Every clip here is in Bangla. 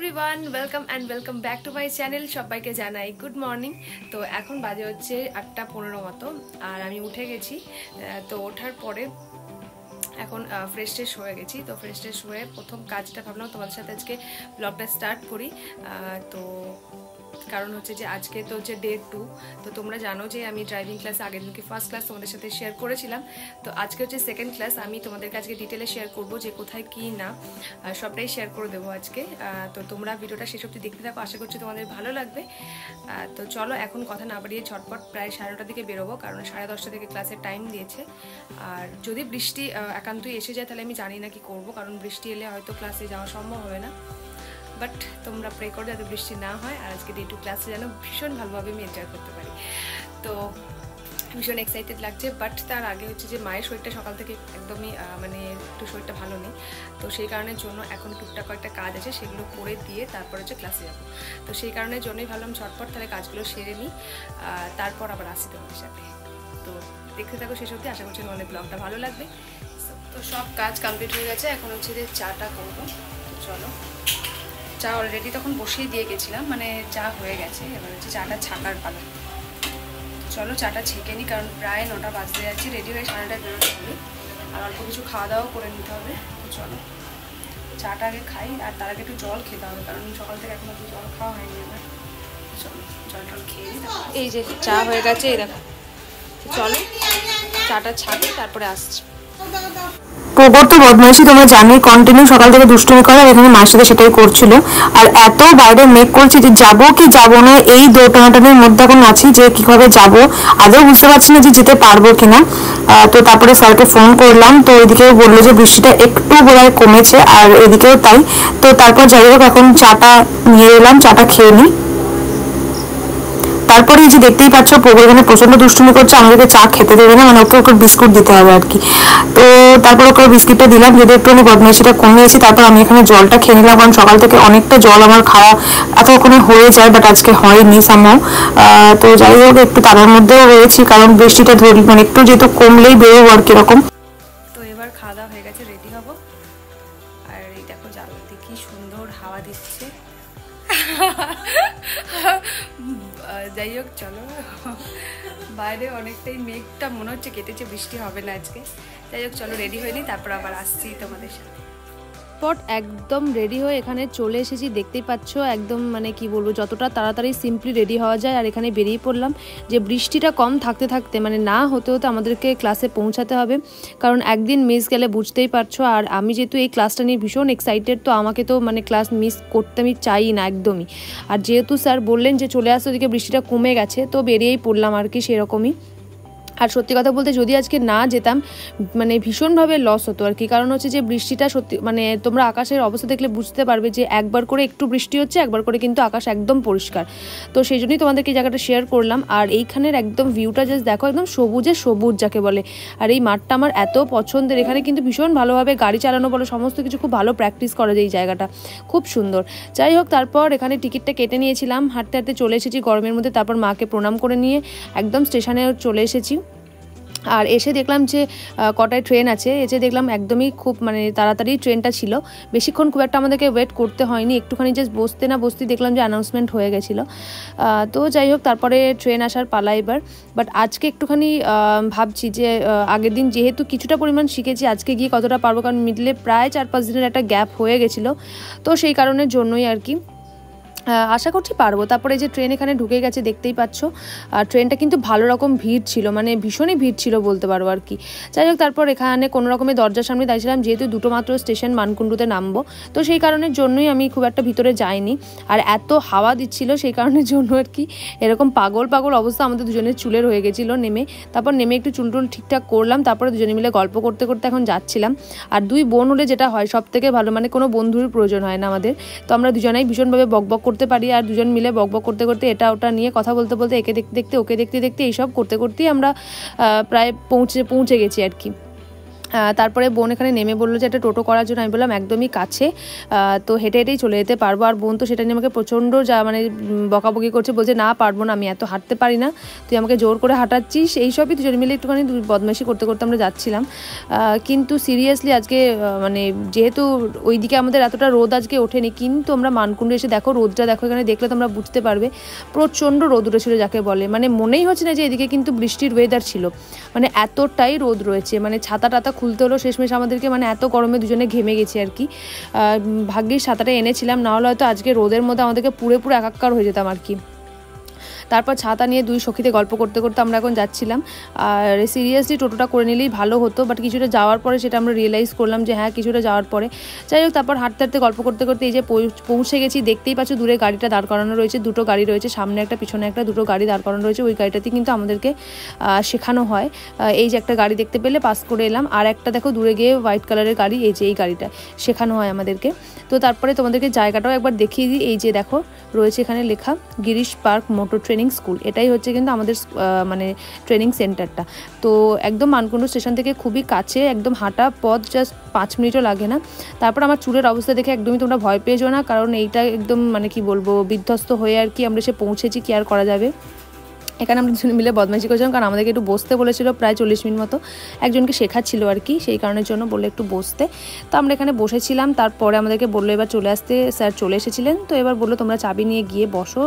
Everyone, welcome back to my channel. সবাইকে জানাই গুড মর্নিং। তো এখন বাজে হচ্ছে 8:15 মতো, আর আমি উঠে গেছি। তো ওঠার পরে এখন ফ্রেশ হয়ে গেছি। তো ফ্রেশ হয়ে প্রথম কাজটা ভাবলাম তোমাদের সাথে আজকে ব্লগটা স্টার্ট করি। তো কারণ হচ্ছে যে আজকে তো হচ্ছে ডে 2। তো তোমরা জানো যে আমি ড্রাইভিং ক্লাস আগের দিনকে ফার্স্ট ক্লাস তোমাদের সাথে শেয়ার করেছিলাম। তো আজকে হচ্ছে সেকেন্ড ক্লাস। আমি তোমাদেরকে আজকে ডিটেলে শেয়ার করব যে কোথায় কি না সবটাই শেয়ার করে দেবো আজকে। তো তোমরা ভিডিওটা শেষ অবধি দেখতে থাকো, আশা করছি তোমাদের ভালো লাগবে। তো চলো এখন কথা না বাড়িয়ে ঝটপট প্রায় 9:30টার দিকে বেরোবো, কারণ 10:30 থেকে ক্লাসের টাইম দিয়েছে। আর যদি বৃষ্টি একান্তই এসে যায় তাহলে আমি জানি না কি করব, কারণ বৃষ্টি এলে হয়তো ক্লাসে যাওয়া সম্ভব হবে না। বাট তোমরা প্রে করো যাতে বৃষ্টি না হয়, আর আজকে ডে 2 ক্লাসে যেন ভীষণ ভালোভাবে আমি এনজয় করতে পারি। তো ভীষণ এক্সাইটেড লাগছে। বাট তার আগে হচ্ছে যে মায়ের শরীরটা সকাল থেকে একদমই মানে একটু শরীরটা ভালো নেই। তো সেই কারণের জন্য এখন টুকটাক কয়েকটা কাজ আছে, সেগুলো করে দিয়ে তারপর হচ্ছে ক্লাসে যাবো। তো সেই কারণের জন্যই ভাবলাম ঝটপট তাহলে কাজগুলো সেরে নিই, তারপর আবার আসি তোমাদের সাথে। তো দেখতে থাকো শেষ অবধি, আশা করছি তোমাদের ব্লগটা ভালো লাগবে। তো সব কাজ কমপ্লিট হয়ে গেছে, এখন হচ্ছে যে চাটা করবো। তো চলো, চা অলরেডি তখন বসিয়ে দিয়ে গেছিলাম, মানে চা হয়ে গেছে, এবার হচ্ছে চাটা ছাকার পালা। চলো চাটা ছেঁকে নিই, কারণ প্রায় 9টা বাজতে যাচ্ছি। রেডি হয়ে 9:30টায় বেরোতে হবে, আর অল্প কিছু খাওয়া দাওয়া করে নিতে হবে। তো চলো চাটা আগে খাই, আর তার আগে একটু জল খেতে হবে, কারণ সকাল থেকে এখন একটু জল খাওয়া হয়নি আমার। চলো জল খেয়ে নিই। এই যে চা হয়ে গেছে, এই দেখো। চলো চাটা ছাড়ি, তারপরে আসছি। প্রবর তো বদমাইশি, তোমরা জানোই, কন্টিনিউ সকাল থেকে দুষ্টুমি করে, আর এখানে মায়ের সাথে সেটাই করছিল। আর এত বাইরে মেঘ করছে যে যাবো কি যাবো না, এই দোটানাটানের মধ্যে এখন আছি যে কিভাবে যাব। আদৌ বুঝতে পারছি না যে যেতে পারবো কিনা। তো তারপরে স্যারকে ফোন করলাম, তো এদিকেও বললো যে বৃষ্টিটা একটু বোধহয় কমেছে, আর এদিকেও তাই। তো তারপর যাই হোক এখন চাটা নিয়ে এলাম, চাটা খেয়ে নিই। তারপরে এই যে দেখতেই পাচ্ছ প্রবল এখানে প্রচন্ড দুষ্টুমি করছে, আমাদেরকে চা খেতে দেবে না, মানে ওকে বিস্কুট দিতে হবে আর কি। তো তারপর ওকে বিস্কিটটা দিলাম, যদি একটু আমি বদমাইশিটা কমিয়েছি। তারপর আমি এখানে জলটা খেয়ে নিলাম, কারণ সকাল থেকে অনেকটা জল আমার খাওয়া এতক্ষণে হয়ে যায়, বাট আজকে হয়নি সামহাও। তো যাই হোক একটু তার মধ্যেও রয়েছি, কারণ বৃষ্টিটা মানে একটু যেহেতু কমলেই বেরোবো আর কিরকম। তো এবার খাওয়া দাওয়া হয়ে গেছে, রেডি হব। আর এই দেখো জানলাতে কি সুন্দর হাওয়া দিচ্ছে। যাই হোক চলো, বাইরে অনেকটাই মেঘটা মনে হচ্ছে কেটেছে, বৃষ্টি হবে না আজকে। যাই হোক চলো রেডি হয়ে নিই, তারপর আবার আসছি তোমাদের সাথে। একদম রেডি হয়ে এখানে চলে এসেছি, দেখতেই পাচ্ছ একদম মানে কি বলবো, যতটা তাড়াতাড়ি সিম্পলি রেডি হওয়া যায়। আর এখানে বেরিয়ে পড়লাম যে বৃষ্টিটা কম থাকতে থাকতে মানে না হতে হতে আমাদেরকে ক্লাসে পৌঁছাতে হবে, কারণ একদিন মিস গেলে বুঝতেই পারছো। আর আমি যেহেতু এই ক্লাসটা নিয়ে ভীষণ এক্সাইটেড, তো আমাকে তো মানে ক্লাস মিস করতে আমি চাই না একদমই। আর যেহেতু স্যার বললেন যে চলে আসতে, ওদিকে বৃষ্টিটা কমে গেছে, তো বেরিয়েই পড়লাম আর কি সেরকমই। আর সত্যি কথা বলতে যদি আজকে না যেতাম মানে ভীষণভাবে লস হতো আর কি, কারণ হচ্ছে যে বৃষ্টিটা সত্যি মানে তোমরা আকাশের অবস্থা দেখলে বুঝতে পারবে যে একবার করে একটু বৃষ্টি হচ্ছে, একবার করে কিন্তু আকাশ একদম পরিষ্কার। তো সেই জন্যই তোমাদেরকে এই জায়গাটা শেয়ার করলাম। আর এইখানের একদম ভিউটা জাস্ট দেখো, একদম সবুজে সবুজ যাকে বলে। আর এই মাঠটা আমার এত পছন্দের, এখানে কিন্তু ভীষণ ভালোভাবে গাড়ি চালানো বলো, সমস্ত কিছু খুব ভালো প্র্যাকটিস করা যায় এই জায়গাটা, খুব সুন্দর। যাই হোক তারপর এখানে টিকিটটা কেটে নিয়েছিলাম, হাঁটতে হাঁটতে চলে এসেছি গরমের মধ্যে। তারপর মাকে প্রণাম করে নিয়ে একদম স্টেশনে চলে এসেছি। আর এসে দেখলাম যে কটায় ট্রেন আছে, এসে দেখলাম একদমই খুব মানে তাড়াতাড়ি ট্রেনটা ছিল, বেশিক্ষণ খুব একটা আমাদেরকে ওয়েট করতে হয়নি, একটুখানি জাস্ট বসতে না বসতেই দেখলাম যে অ্যানাউন্সমেন্ট হয়ে গেছিলো। তো যাই হোক তারপরে ট্রেন আসার পালা এবার। বাট আজকে একটুখানি ভাবছি যে আগের দিন যেহেতু কিছুটা পরিমাণ শিখেছি, আজকে গিয়ে কতটা পারবো, কারণ মিডলে প্রায় 4-5 দিনের একটা গ্যাপ হয়ে গেছিলো। তো সেই কারণের জন্যই আর কি আশা করছি পারবো। তারপরে যে ট্রেন এখানে ঢুকে গেছে দেখতেই পাচ্ছ। আর ট্রেনটা কিন্তু ভালো রকম ভিড় ছিল, মানে ভীষণই ভিড় ছিল বলতে পারবো আর কি। যাই হোক তারপর এখানে কোনো রকমের দরজার সামনে দাঁড়িয়েছিলাম, যেহেতু দুটো মাত্র স্টেশন মানকুণ্ডুতে নামবো, তো সেই কারণের জন্যই আমি খুব একটা ভিতরে যাইনি। আর এত হাওয়া দিচ্ছিল সেই কারণের জন্য আর কি এরকম পাগল অবস্থা আমাদের দুজনের চুলের হয়ে গেছিলো নেমে। তারপর নেমে একটু চুল ঠিকঠাক করলাম, তারপরে দুজনে মিলে গল্প করতে করতে এখন যাচ্ছিলাম। আর দুই বোন হলে যেটা হয় সব থেকে ভালো, মানে কোনো বন্ধুর প্রয়োজন হয় না আমাদের। তো আমরা দুজনেই ভীষণভাবে বকবক করতে পারি, আর দুজন মিলে বকবক করতে করতে এটা ওটা নিয়ে কথা বলতে বলতে, একে দেখতে দেখতে ওকে দেখতে দেখতে এইসব করতে করতেই আমরা প্রায় পৌঁছে গেছি আর কি। তারপরে বোন এখানে নেমে বললো যে একটা টোটো করার জন্য। আমি বললাম একদমই কাছে, তো হেঁটে হেঁটেই চলে যেতে পারবো। আর বোন তো সেটা নিয়ে আমাকে প্রচণ্ড মানে বকাবকি করছে, বলছে না পারবো না, আমি এত হাঁটতে পারি না, তুই আমাকে জোর করে হাঁটাচ্ছিস। এইসবই দুজন মিলে একটুখানি বদমাইশি করতে করতে আমরা যাচ্ছিলাম। কিন্তু সিরিয়াসলি আজকে মানে যেহেতু ওইদিকে আমাদের এতটা রোদ আজকে ওঠেনি, কিন্তু আমরা মানকুণ্ডে এসে দেখো রোদটা দেখো, এখানে দেখলে তোমরা বুঝতে পারবে প্রচণ্ড রোদ উঠেছিল যাকে বলে। মানে মনেই হচ্ছে না যে এদিকে কিন্তু বৃষ্টির ওয়েদার ছিল, মানে এতটাই রোদ রয়েছে। মানে ছাতা টাতা খুলতে হলো শেষমেশ আমাদেরকে, মানে এত গরমে দুজনে ঘেমে গেছি আর কি। ভাগ্যিস ছাতাটা এনেছিলাম, না হলে হয়তো আজকে রোদের মধ্যে আমাদেরকে পুরো একাকার হয়ে যেতাম আর কি। তারপর ছাতা নিয়ে দুই সখীতে গল্প করতে করতে আমরা এখন যাচ্ছিলাম। আর সিরিয়াসলি টোটোটা করে নিলেই ভালো হতো, বাট কিছুটা যাওয়ার পরে সেটা আমরা রিয়েলাইজ করলাম যে হ্যাঁ কিছুটা যাওয়ার পরে। যাই হোক, তারপর হাঁটতে হাঁটতে গল্প করতে করতে এই যে পৌঁছে গেছি। দেখতেই পাচ্ছ দূরে গাড়িটা দাঁড় করানো রয়েছে, দুটো গাড়ি রয়েছে, সামনে একটা পিছনে একটা, দুটো গাড়ি দাঁড় করানো রয়েছে। ওই গাড়িটাতে কিন্তু আমাদেরকে শেখানো হয়। এই যে একটা গাড়ি দেখতে পেলে পাস করে এলাম, আর একটা দেখো দূরে গিয়ে হোয়াইট কালারের গাড়ি, এই যে এই গাড়িটা শেখানো হয় আমাদেরকে। তো তারপরে তোমাদেরকে জায়গাটাও একবার দেখিয়ে দিই। এই যে দেখো রয়েছে এখানে লেখা Girish park motor training school, এটাই হচ্ছে কিন্তু আমাদের মানে ট্রেনিং সেন্টারটা। তো একদম মানকুণ্ডু স্টেশন থেকে খুবই কাছে, একদম হাঁটা পথ, জাস্ট 5 মিনিটও লাগে না। তারপর আমার চুলের অবস্থা দেখে একদমই তোমরা ভয় পেয়ে যাও না, কারণ এইটা একদম মানে কি বলবো বিধ্বস্ত হয়ে আর কি আমরা সে পৌঁছেছি, কি আর করা যাবে। এখানে আমরা দুজন মিলে বদমাইশি করেছিলাম, কারণ আমাদেরকে একটু বসতে বলেছিল প্রায় 40 মিনিট মতো, একজনকে শেখাচ্ছিল আর কি, সেই কারণের জন্য বললে একটু বসতে। তো আমরা এখানে বসেছিলাম, তারপরে আমাদেরকে বললো এবার চলে আসতে, স্যার চলে এসেছিলেন। তো এবার বললো তোমরা চাবি নিয়ে গিয়ে বসো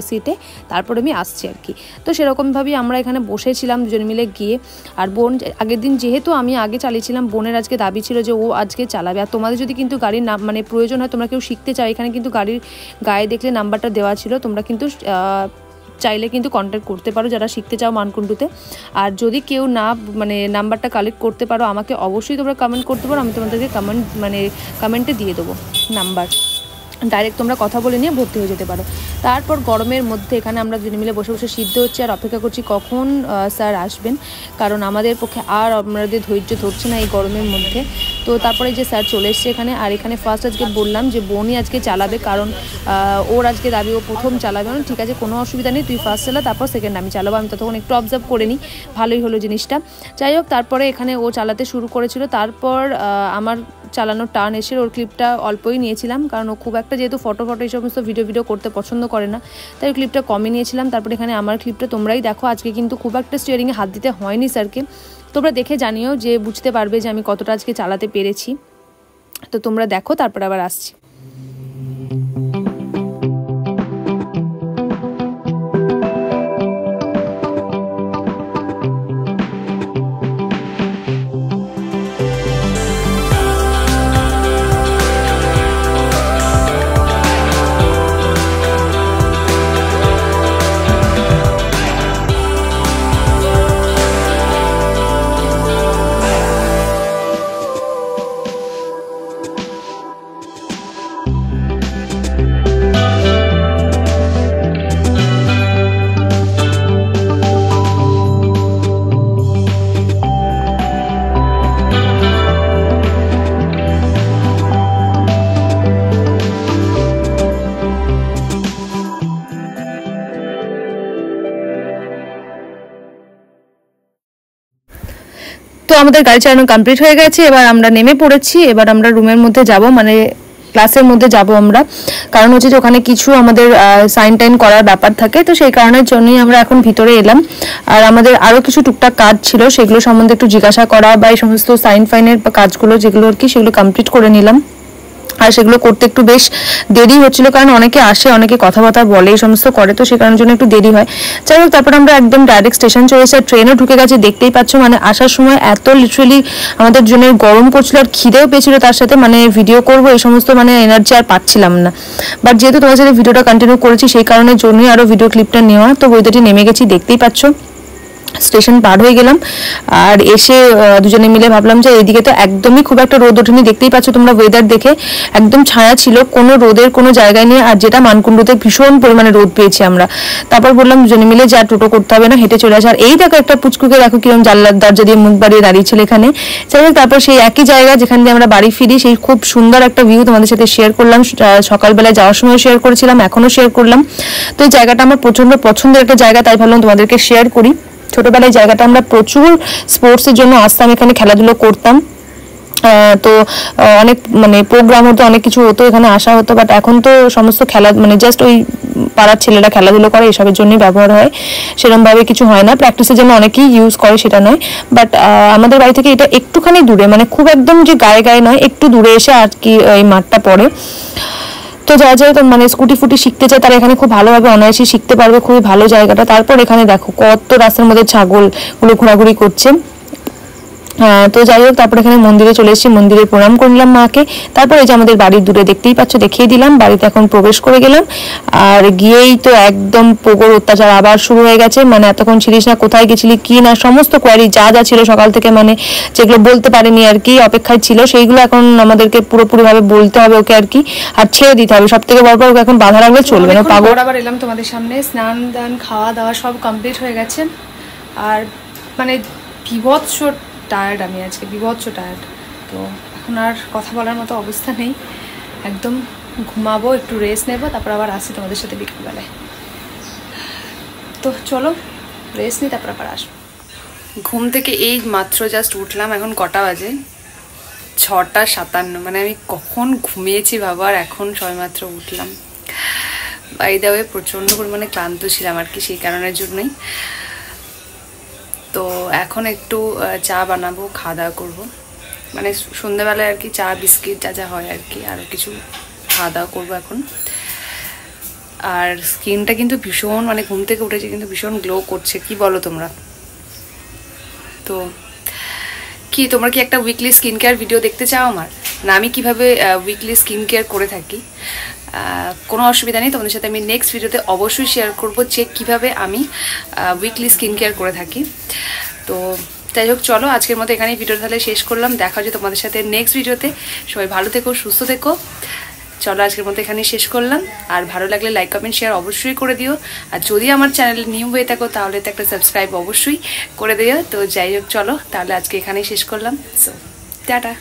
সিটে, তারপরে আমি আসছি আর কি। তো সেরকমভাবেই আমরা এখানে বসেছিলাম দুজন মিলে গিয়ে। আর বোন আগের দিন যেহেতু আমি আগে চালিয়েছিলাম, বোনের আজকে দাবি ছিল যে ও আজকে চালাবে। আর তোমাদের যদি কিন্তু গাড়ির মানে প্রয়োজন হয়, তোমরা কেউ শিখতে চাও, এখানে কিন্তু গাড়ির গায়ে দেখলে নাম্বারটা দেওয়া ছিল, তোমরা কিন্তু চাইলে কিন্তু কন্ট্যাক্ট করতে পারো যারা শিখতে চাও মানকুণ্ডুতে। আর যদি কেউ না মানে নাম্বারটা কালেক্ট করতে পারো, আমাকে অবশ্যই তোমরা কমেন্ট করতে পারো, আমি তোমাদেরকে কমেন্টে দিয়ে দেবো নাম্বার, ডাইরেক্ট তোমরা কথা বলে নিয়ে ভর্তি হয়ে যেতে পারো। তারপর গরমের মধ্যে এখানে আমরা দুজন মিলে বসে বসে সিদ্ধ হচ্ছে আর অপেক্ষা করছি কখন স্যার আসবেন, কারণ আমাদের পক্ষে আর আমাদের ধৈর্য ধরছে না এই গরমের মধ্যে। তো তারপরে যে স্যার চলে এসছে এখানে। আর এখানে ফার্স্ট আজকে বললাম যে বোনই আজকে চালাবে, কারণ ওর আজকে দাবি ও প্রথম চালাবে। ঠিক আছে, কোনো অসুবিধা নেই, তুই ফার্স্ট চালা, তারপর সেকেন্ড আমি চালাবো। আমি ততক্ষণ একটু অবজার্ভ করে নিই, ভালোই হলো জিনিসটা। যাই হোক, তারপরে এখানে ও চালাতে শুরু করেছিল। তারপর আমার চালানোর টার্ন এসে ওর ক্লিপটা অল্পই নিয়েছিলাম, কারণ ও খুব একটা যেহেতু ফটো এই সমস্ত ভিডিও করতে পছন্দ করে না, তাই ক্লিপটা কমই নিয়েছিলাম। তারপরে এখানে আমার ক্লিপটা তোমরাই দেখো। আজকে কিন্তু খুব একটা স্টিয়ারিংয়ে হাত দিতে হয়নি স্যারকে, তোমরা দেখে জানিও যে বুঝতে পারবে যে আমি কতটা আজকে চালাতে পেরেছি। তো তোমরা দেখো, তারপর আবার আসছি। তো আমাদের গাড়ি চালানো কমপ্লিট হয়ে গেছে, এবার আমরা নেমে পড়েছি। এবার আমরা রুমের মধ্যে যাব, মানে ক্লাসের মধ্যে যাব আমরা, কারণ হচ্ছে যে ওখানে কিছু আমাদের সাইন টাইন করার ব্যাপার থাকে, তো সেই কারণের জন্যই আমরা এখন ভিতরে এলাম। আর আমাদের আরও কিছু টুকটাক কাজ ছিল, সেগুলো সম্বন্ধে একটু জিজ্ঞাসা করা বা এই সমস্ত সাইন ফাইনের কাজগুলো যেগুলো আর কি, সেগুলো কমপ্লিট করে নিলাম। আর সেগুলো করতে একটু বেশ দেরি হচ্ছিল, কারণ অনেকে আসে, অনেকে কথাবার্তা বলে, এই সমস্ত করে, তো সে কারণের জন্য একটু দেরি হয়। যাই হোক, তারপর আমরা একদম ডাইরেক্ট স্টেশন চলে এসে ট্রেনও ঢুকে গেছে, দেখতেই পাচ্ছ। মানে আসার সময় এত লিটারালি আমাদের জন্য গরম করছিল আর খিদেও পেয়েছিল, তার সাথে মানে ভিডিও করবো এই সমস্ত মানে এনার্জি আর পাচ্ছিলাম না। বাট যেহেতু তোমার সাথে ভিডিওটা কন্টিনিউ করেছি, সেই কারণের জন্যই আরও ভিডিও ক্লিপটা নেওয়া। তো বইটাটি নেমে গেছি, দেখতেই পাচ্ছ। স্টেশন পার হয়ে গেলাম, আর এসে দুজনে মিলে ভাবলাম যে এইদিকে তো একদমই খুব একটা রোদ ওঠেনি, দেখতেই পাচ্ছ তোমরা ওয়েদার দেখে, একদম ছায়া ছিল, কোনো রোদের কোনো জায়গায় নেই। আর যেটা মানকুণ্ডুতে ভীষণ পরিমাণে রোদ পেয়েছি আমরা। তারপর বললাম দুজনে মিলে যে আর টোটো করতে হবে না, হেঁটে চলে আসে। আর এই দেখো একটা পুচকুকে দেখো কিরকম জানলার দরজা দিয়ে মুখ বাড়িয়ে দাঁড়িয়েছিল এখানে। যাই হোক, তারপর সেই একই জায়গা যেখান দিয়ে আমরা বাড়ি ফিরি, সেই খুব সুন্দর একটা ভিউ তোমাদের সাথে শেয়ার করলাম। সকালবেলায় যাওয়ার সময় শেয়ার করেছিলাম, এখনও শেয়ার করলাম। তো এই জায়গাটা আমার প্রচণ্ড পছন্দের একটা জায়গা, তাই ভাবলাম তোমাদেরকে শেয়ার করি। ছোটোবেলায় জায়গাটা আমরা প্রচুর স্পোর্টসের জন্য আসতাম, এখানে খেলাধুলো করতাম। তো অনেক মানে প্রোগ্রাম হতো, অনেক কিছু হতো, এখানে আসা হতো। বাট এখন তো সমস্ত খেলা মানে জাস্ট ওই পাড়ার ছেলেরা খেলাধুলো করে এসবের জন্যই ব্যবহার হয়, সেরকমভাবে কিছু হয় না। প্র্যাকটিসের জন্য অনেকেই ইউজ করে সেটা নয়, বাট আমাদের বাড়ি থেকে এটা একটুখানি দূরে, মানে খুব একদম যে গায়ে গায়ে নয়, একটু দূরে এসে আর কি এই মাঠটা পড়ে। তো যারা যারা মানে স্কুটি ফুটি শিখতে চায় তারা এখানে খুব ভালোভাবে অনায়াসে শিখতে পারবে, খুবই ভালো জায়গাটা। তারপর এখানে দেখো কত রাস্তার মধ্যে ছাগলগুলো ঘোরাঘুরি করছে। তো যাই হোক, তারপর এখানে মন্দিরে চলে এসেছি, মন্দিরে প্রণাম করলাম মাকে। তারপর এই যে আমাদের বাড়ির দূরে দেখতেই পাচ্ছ, দেখিয়ে দিলাম, বাড়িতে এখন প্রবেশ করে গেলাম। আর গিয়েই তো একদম পোগোর অত্যাচার আবার শুরু হয়ে গেছে। মানে এতক্ষণ ছিলিস না, কোথায় গেছিলি কি না, সমস্ত কোয়ারি যা যা ছিল সকাল থেকে, মানে যেগুলো বলতে পারেনি আর কি, অপেক্ষায় ছিল, সেইগুলো এখন আমাদেরকে পুরোপুরিভাবে বলতে হবে ওকে আর কি, আর ছেড়ে দিতে হবে। সব থেকে বড় ওকে এখন বাধা রাখলে চলবে না। পাগল আবার এলাম তোমাদের সামনে, স্নান দান খাওয়া দাওয়া সব কমপ্লিট হয়ে গেছে। আর মানে বিভৎস টায়ার্ড আমি আজকে, বিভৎস টায়ার্ড। তো এখন আর কথা বলার মতো অবস্থা নেই, একদম ঘুমাবো, একটু রেস্ট নেবো, তারপর আবার আসি তোমাদের সাথে বিকেলবেলায়। তো চলো রেস্ট নিই, তারপর আবার আসবো। ঘুম থেকে এই মাত্র জাস্ট উঠলাম, এখন কটা বাজে? 6:57। মানে আমি কখন ঘুমিয়েছি ভাবো, আর এখন সবেমাত্র উঠলাম। বাই দ্য ওয়ে প্রচণ্ড পরিমাণে ক্লান্ত ছিলাম আর কি, সেই কারণের জন্যই। তো এখন একটু চা বানাবো, খাওয়া দাওয়া করবো, মানে সন্ধ্যেবেলায় আর কি, চা বিস্কিট যা যা হয় আর কি, আরও কিছু খাওয়া দাওয়া করবো এখন। আর স্কিনটা কিন্তু ভীষণ, মানে ঘুম থেকে উঠেছে কিন্তু ভীষণ গ্লো করছে, কি বলো তোমরা? তো কি তোমরা কি একটা উইকলি স্কিন কেয়ার ভিডিও দেখতে চাও আমার, না আমি কিভাবে উইকলি স্কিন কেয়ার করে থাকি? কোনো অসুবিধা নেই, তোমাদের সাথে আমি নেক্সট ভিডিওতে অবশ্যই শেয়ার করবো যে কীভাবে আমি উইকলি স্কিন কেয়ার করে থাকি। তো যাই হোক, চলো আজকের মতো এখানেই ভিডিওটা তাহলে শেষ করলাম। দেখা হচ্ছে তোমাদের সাথে নেক্সট ভিডিওতে। সবাই ভালো থেকো, সুস্থ থেকো। চলো আজকের মতো এখানেই শেষ করলাম। আর ভালো লাগলে লাইক কমেন্ট শেয়ার অবশ্যই করে দিও। আর যদি আমার চ্যানেলে নিউ হয়ে থাকো তাহলে তো একটা সাবস্ক্রাইব অবশ্যই করে দিও। তো যাই হোক, চলো তাহলে আজকে এখানেই শেষ করলাম। So tata.